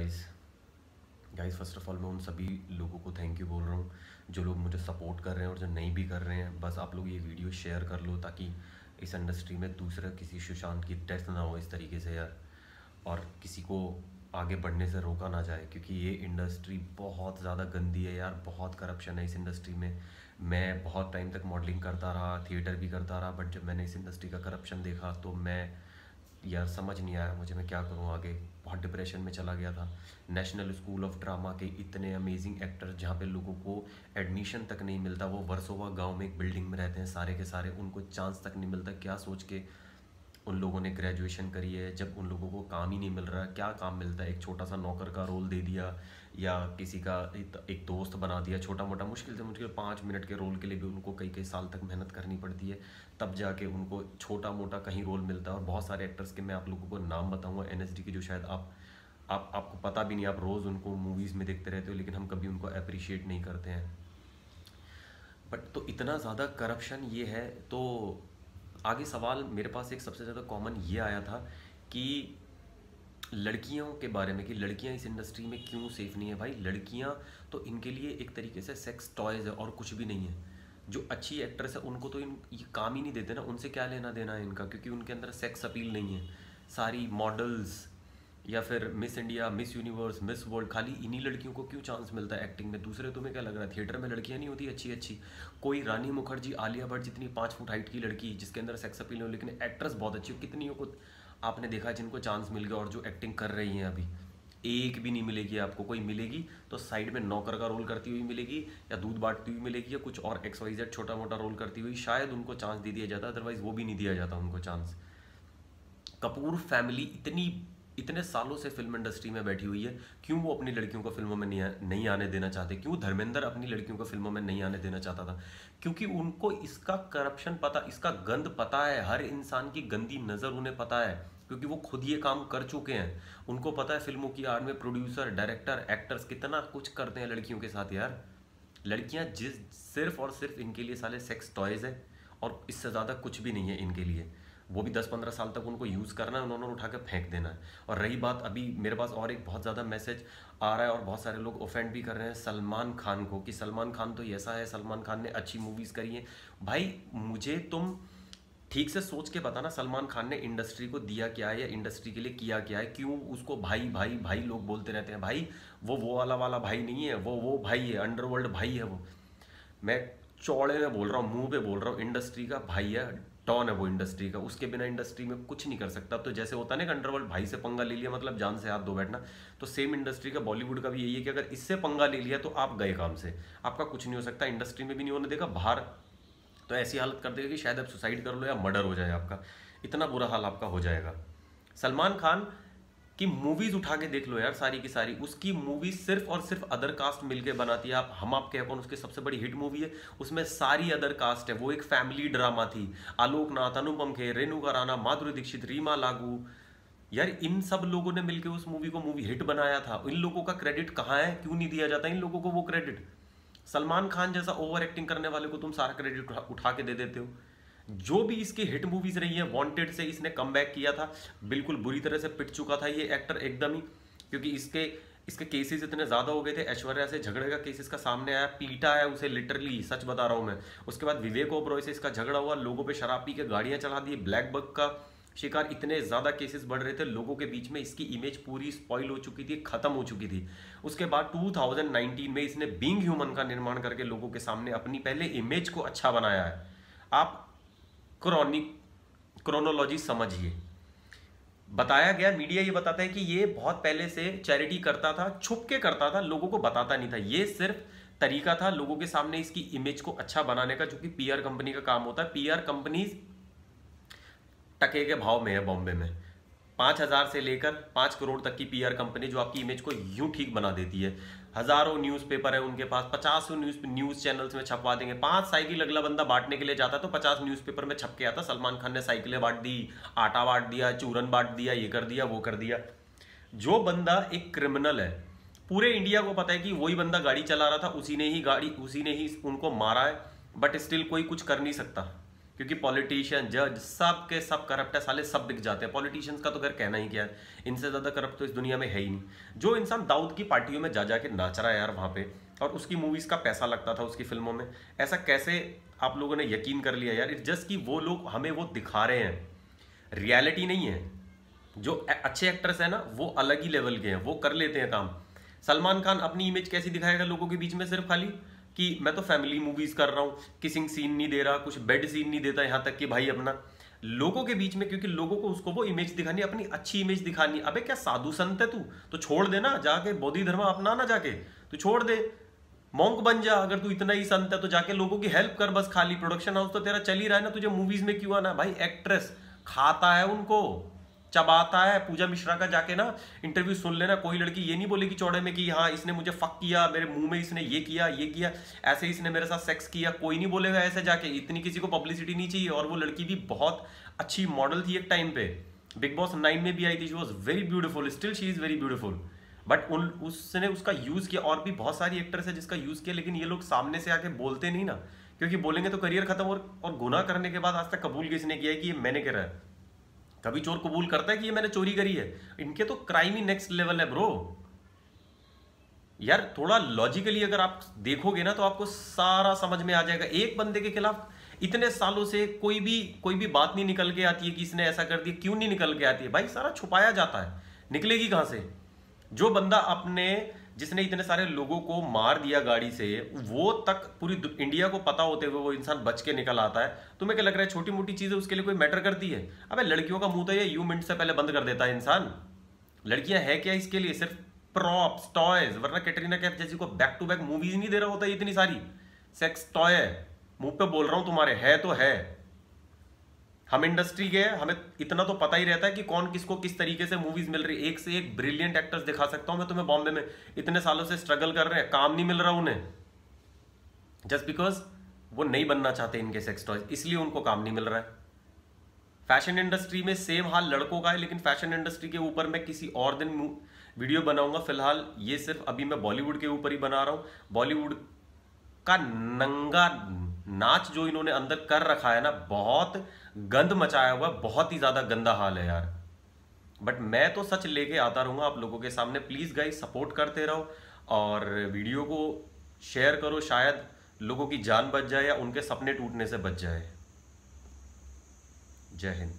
Guys guys first of all मैं उन सभी लोगों को थैंक यू बोल रहा हूँ जो लोग मुझे सपोर्ट कर रहे हैं और जो नहीं भी कर रहे हैं। बस आप लोग ये वीडियो शेयर कर लो ताकि इस इंडस्ट्री में दूसरा किसी सुशांत की डेथ ना हो इस तरीके से यार, और किसी को आगे बढ़ने से रोका ना जाए, क्योंकि ये इंडस्ट्री बहुत ज़्यादा गंदी है यार। बहुत करप्शन है इस इंडस्ट्री में। मैं बहुत टाइम तक मॉडलिंग करता रहा, थिएटर भी करता रहा, बट जब मैंने इस इंडस्ट्री का करप्शन देखा तो मैं यार समझ नहीं आया मुझे, मैं क्या करूँ आगे। बहुत डिप्रेशन में चला गया था। नेशनल स्कूल ऑफ ड्रामा के इतने अमेजिंग एक्टर्स जहाँ पे लोगों को एडमिशन तक नहीं मिलता, वो वर्सोवा गांव में एक बिल्डिंग में रहते हैं सारे के सारे, उनको चांस तक नहीं मिलता। क्या सोच के उन लोगों ने ग्रेजुएशन करी है जब उन लोगों को काम ही नहीं मिल रहा। क्या काम मिलता है? एक छोटा सा नौकर का रोल दे दिया या किसी का एक दोस्त बना दिया छोटा मोटा। मुश्किल से मुश्किल 5 मिनट के रोल के लिए भी उनको कई कई साल तक मेहनत करनी पड़ती है, तब जाके उनको छोटा मोटा कहीं रोल मिलता है। और बहुत सारे एक्टर्स के मैं आप लोगों को नाम बताऊंगा एनएसडी के, जो शायद आपको पता भी नहीं, आप रोज़ उनको मूवीज़ में देखते रहते हो, लेकिन हम कभी उनको अप्रिशिएट नहीं करते हैं। बट तो इतना ज़्यादा करप्शन ये है, तो आगे सवाल मेरे पास एक सबसे ज़्यादा कॉमन ये आया था कि लड़कियों के बारे में, कि लड़कियां इस इंडस्ट्री में क्यों सेफ नहीं है। भाई लड़कियां तो इनके लिए एक तरीके से सेक्स टॉयज़ है और कुछ भी नहीं है। जो अच्छी एक्ट्रेस है उनको तो ये काम ही नहीं देते ना, उनसे क्या लेना देना है इनका, क्योंकि उनके अंदर सेक्स अपील नहीं है। सारी मॉडल्स या फिर miss India, miss universe, miss world, खाली इन्हीं लड़कियों को क्यों चांस मिलता है एक्टिंग में? दूसरे तुम्हें क्या लग रहा है थिएटर में लड़कियां नहीं होती अच्छी अच्छी? कोई रानी मुखर्जी, आलिया भट्ट जितनी 5 फुट हाइट की लड़की जिसके अंदर सेक्स अपील हो, लेकिन एक्ट्रेस बहुत अच्छी हो, कितनियों को आपने देखा जिनको चांस मिल गया और जो एक्टिंग कर रही हैं अभी? एक भी नहीं मिलेगी आपको। कोई मिलेगी तो साइड में नौकर का रोल करती हुई मिलेगी, या दूध बांटती हुई मिलेगी, या कुछ और XYZ छोटा मोटा रोल करती हुई शायद उनको चांस दे दिया जाता, अदरवाइज वो भी नहीं दिया जाता उनको चांस। कपूर फैमिली इतने सालों से फिल्म इंडस्ट्री में बैठी हुई है, क्यों वो अपनी लड़कियों को फिल्मों में नहीं आने देना चाहते? क्यों धर्मेंद्र अपनी लड़कियों को फिल्मों में नहीं आने देना चाहता था? क्योंकि उनको इसका करप्शन पता, इसका गंद पता है, हर इंसान की गंदी नज़र उन्हें पता है, क्योंकि वो खुद ये काम कर चुके हैं। उनको पता है फिल्मों की आड़ में प्रोड्यूसर, डायरेक्टर, एक्टर्स कितना कुछ करते हैं लड़कियों के साथ यार। लड़कियां सिर्फ और सिर्फ इनके लिए साले सेक्स टॉयज है, और इससे ज़्यादा कुछ भी नहीं है इनके लिए। वो भी 10-15 साल तक उनको यूज़ करना है, उन्होंने उठा के फेंक देना है। और रही बात, अभी मेरे पास और एक बहुत ज़्यादा मैसेज आ रहा है और बहुत सारे लोग ऑफेंड भी कर रहे हैं सलमान खान को, कि सलमान खान तो ऐसा है, सलमान खान ने अच्छी मूवीज़ करी है। भाई मुझे तुम ठीक से सोच के बताना, सलमान खान ने इंडस्ट्री को दिया क्या है या इंडस्ट्री के लिए किया क्या है? क्यों उसको भाई भाई भाई लोग बोलते रहते हैं? भाई वो वाला भाई नहीं है, वो भाई है, अंडरवर्ल्ड भाई है वो। मैं चौड़े में बोल रहा हूँ, मुंह पे बोल रहा हूँ, इंडस्ट्री का भाई है, डॉन है वो इंडस्ट्री का। उसके बिना इंडस्ट्री में कुछ नहीं कर सकता। तो जैसे होता है ना कि अंडरवर्ल्ड भाई से पंगा ले लिया मतलब जान से हाथ धो बैठना, तो सेम इंडस्ट्री का बॉलीवुड का भी यही है कि अगर इससे पंगा ले लिया तो आप गए काम से, आपका कुछ नहीं हो सकता। इंडस्ट्री में भी नहीं होने देगा, बाहर तो ऐसी हालत कर देगा कि शायद आप सुसाइड कर लो या मर्डर हो जाए आपका, इतना बुरा हाल आपका हो जाएगा। सलमान खान की मूवीज उठा के देख लो यार, सारी की सारी उसकी मूवीज सिर्फ और सिर्फ अदर कास्ट मिलके बनाती है। आप हम आपके कौन, उसकी सबसे बड़ी हिट मूवी है, उसमें सारी अदर कास्ट है। वो एक फैमिली ड्रामा थी। आलोक नाथ, अनुपम खेर, रेणुका राणा, माधुरी दीक्षित, रीमा लागू, यार इन सब लोगों ने मिलकर उस मूवी को मूवी हिट बनाया था। इन लोगों का क्रेडिट कहाँ है? क्यों नहीं दिया जाता इन लोगों को वो क्रेडिट? सलमान खान जैसा ओवर एक्टिंग करने वाले को तुम सारा क्रेडिट उठा के दे देते हो। जो भी इसकी हिट मूवीज रही है, वांटेड से इसने कमबैक किया था, बिल्कुल बुरी तरह से पिट चुका था ये एक्टर एकदम ही, क्योंकि इसके केसेस इतने ज़्यादा हो गए थे। ऐश्वर्या से झगड़े का केस इसका सामने आया, पीटा है उसे लिटरली, सच बता रहा हूँ मैं। उसके बाद विवेक ओबरॉय से इसका झगड़ा हुआ, लोगों पे शराब पी के गाड़ियाँ चला दी, ब्लैक बग का शिकार, इतने ज़्यादा केसेस बढ़ रहे थे लोगों के बीच में। इसकी इमेज पूरी स्पॉइल हो चुकी थी, ख़त्म हो चुकी थी। उसके बाद 2019 में इसने बीइंग ह्यूमन का निर्माण करके लोगों के सामने अपनी पहले इमेज को अच्छा बनाया है। आप क्रोनोलॉजी समझिए। बताया गया, मीडिया ये बताता है कि ये बहुत पहले से चैरिटी करता था, छुप के करता था, लोगों को बताता नहीं था। ये सिर्फ तरीका था लोगों के सामने इसकी इमेज को अच्छा बनाने का, जो कि PR कंपनी का काम होता है। PR कंपनी टके के भाव में है बॉम्बे में। 5,000 से लेकर 5 करोड़ तक की PR कंपनी जो आपकी इमेज को यूं ठीक बना देती है। हजारों न्यूज़पेपर है उनके पास, 50 न्यूज़ चैनल्स में छपवा देंगे। 5 साइकिल अगला बंदा बांटने के लिए जाता तो 50 न्यूज़पेपर में छप के आता, सलमान खान ने साइकिलें बांट दी, आटा बांट दिया, चूरन बांट दिया, ये कर दिया, वो कर दिया। जो बंदा एक क्रिमिनल है, पूरे इंडिया को पता है कि वही बंदा गाड़ी चला रहा था, उसी ने ही उनको मारा है, बट स्टिल कोई कुछ कर नहीं सकता, क्योंकि पॉलिटिशियन, जज, सब के सब करप्ट है साले, सब बिक जाते हैं। पॉलिटिशियंस का तो खैर कहना ही क्या है, इनसे ज़्यादा करप्ट तो इस दुनिया में है ही नहीं। जो इंसान दाऊद की पार्टियों में जा जाके नाच रहा है यार वहाँ पे, और उसकी मूवीज़ का पैसा लगता था उसकी फिल्मों में, ऐसा कैसे आप लोगों ने यकीन कर लिया यार? इट्स जस्ट कि वो लोग हमें वो दिखा रहे हैं, रियलिटी नहीं है। जो अच्छे एक्टर्स हैं ना वो अलग ही लेवल के हैं, वो कर लेते हैं काम। सलमान खान अपनी इमेज कैसी दिखाएगा लोगों के बीच में? सिर्फ खाली कि मैं तो फैमिली मूवीज कर रहा हूँ, किसिंग सीन नहीं दे रहा, कुछ बेड सीन नहीं देता, यहाँ तक कि भाई अपना लोगों के बीच में, क्योंकि लोगों को उसको वो इमेज दिखानी, अपनी अच्छी इमेज दिखानी। अबे क्या साधु संत है तू? तो छोड़ दे ना, जाके बौद्धि धर्म अपना ना, जाके तू छोड़ दे, मॉन्क बन जा। अगर तू इतना ही संत है तो जाके लोगों की हेल्प कर बस। खाली प्रोडक्शन हाउस तो तेरा चल ही रहा है ना, तुझे मूवीज में क्यों आना? भाई एक्ट्रेस खाता है उनको, चबाता है। पूजा मिश्रा का जाके ना इंटरव्यू सुन लेना, कोई लड़की ये नहीं बोलेगी चौड़े में कि हाँ इसने मुझे फक किया, मेरे मुंह में इसने ये किया ऐसे इसने मेरे साथ सेक्स किया, कोई नहीं बोलेगा ऐसे जाके। इतनी किसी को पब्लिसिटी नहीं चाहिए। और वो लड़की भी बहुत अच्छी मॉडल थी एक टाइम पे, बिग बॉस 9 में भी आई थी। She was very beautiful, still she is very beautiful, but उसने उसका यूज किया। और भी बहुत सारी एक्टर्स है जिसका यूज किया, लेकिन ये लोग सामने से आके बोलते नहीं ना, क्योंकि बोलेंगे तो करियर खत्म। और गुनाह करने के बाद आज तक कबूल किसने किया है कि ये मैंने करा है? कभी चोर कबूल करता है कि ये मैंने चोरी करी है? इनके तो क्राइम ही नेक्स्ट लेवल है ब्रो। यार थोड़ा लॉजिकली अगर आप देखोगे ना तो आपको सारा समझ में आ जाएगा। एक बंदे के खिलाफ इतने सालों से कोई भी बात नहीं निकल के आती है कि इसने ऐसा कर दिया। क्यों नहीं निकल के आती है भाई? सारा छुपाया जाता है, निकलेगी कहां से? जो बंदा अपने, जिसने इतने सारे लोगों को मार दिया गाड़ी से, वो तक पूरी इंडिया को पता होते हुए वो इंसान बच के निकल आता है। तुम्हें क्या लग रहा है छोटी मोटी चीजें उसके लिए कोई मैटर करती है? अबे लड़कियों का मुंह तो ये यू मिनट से पहले बंद कर देता है इंसान। लड़कियां है क्या इसके लिए? सिर्फ प्रॉप्स, टॉयज। वरना कैटरीना कैफ जैसी को बैक टू बैक मूवीज नहीं दे रहा होता इतनी सारी। सेक्स टॉय है, मुंह पे बोल रहा हूं तुम्हारे, है तो है। हम इंडस्ट्री के हैं, हमें इतना तो पता ही रहता है कि कौन किसको किस तरीके से मूवीज मिल रही है। एक से एक ब्रिलियंट एक्टर्स दिखा सकता हूं मैं तुम्हें बॉम्बे में, इतने सालों से स्ट्रगल कर रहे हैं, काम नहीं मिल रहा उन्हें, जस्ट बिकॉज वो नहीं बनना चाहते इनके सेक्स टॉयज, इसलिए उनको काम नहीं मिल रहा है। फैशन इंडस्ट्री में सेम हाल लड़कों का है, लेकिन फैशन इंडस्ट्री के ऊपर मैं किसी और दिन वीडियो बनाऊंगा। फिलहाल ये सिर्फ अभी मैं बॉलीवुड के ऊपर ही बना रहा हूं। बॉलीवुड का नंगा नाच जो इन्होंने अंदर कर रखा है ना, बहुत गंद मचाया हुआ, बहुत ही ज्यादा गंदा हाल है यार। बट मैं तो सच लेके आता रहूंगा आप लोगों के सामने। प्लीज गाइस सपोर्ट करते रहो और वीडियो को शेयर करो, शायद लोगों की जान बच जाए या उनके सपने टूटने से बच जाए। जय हिंद।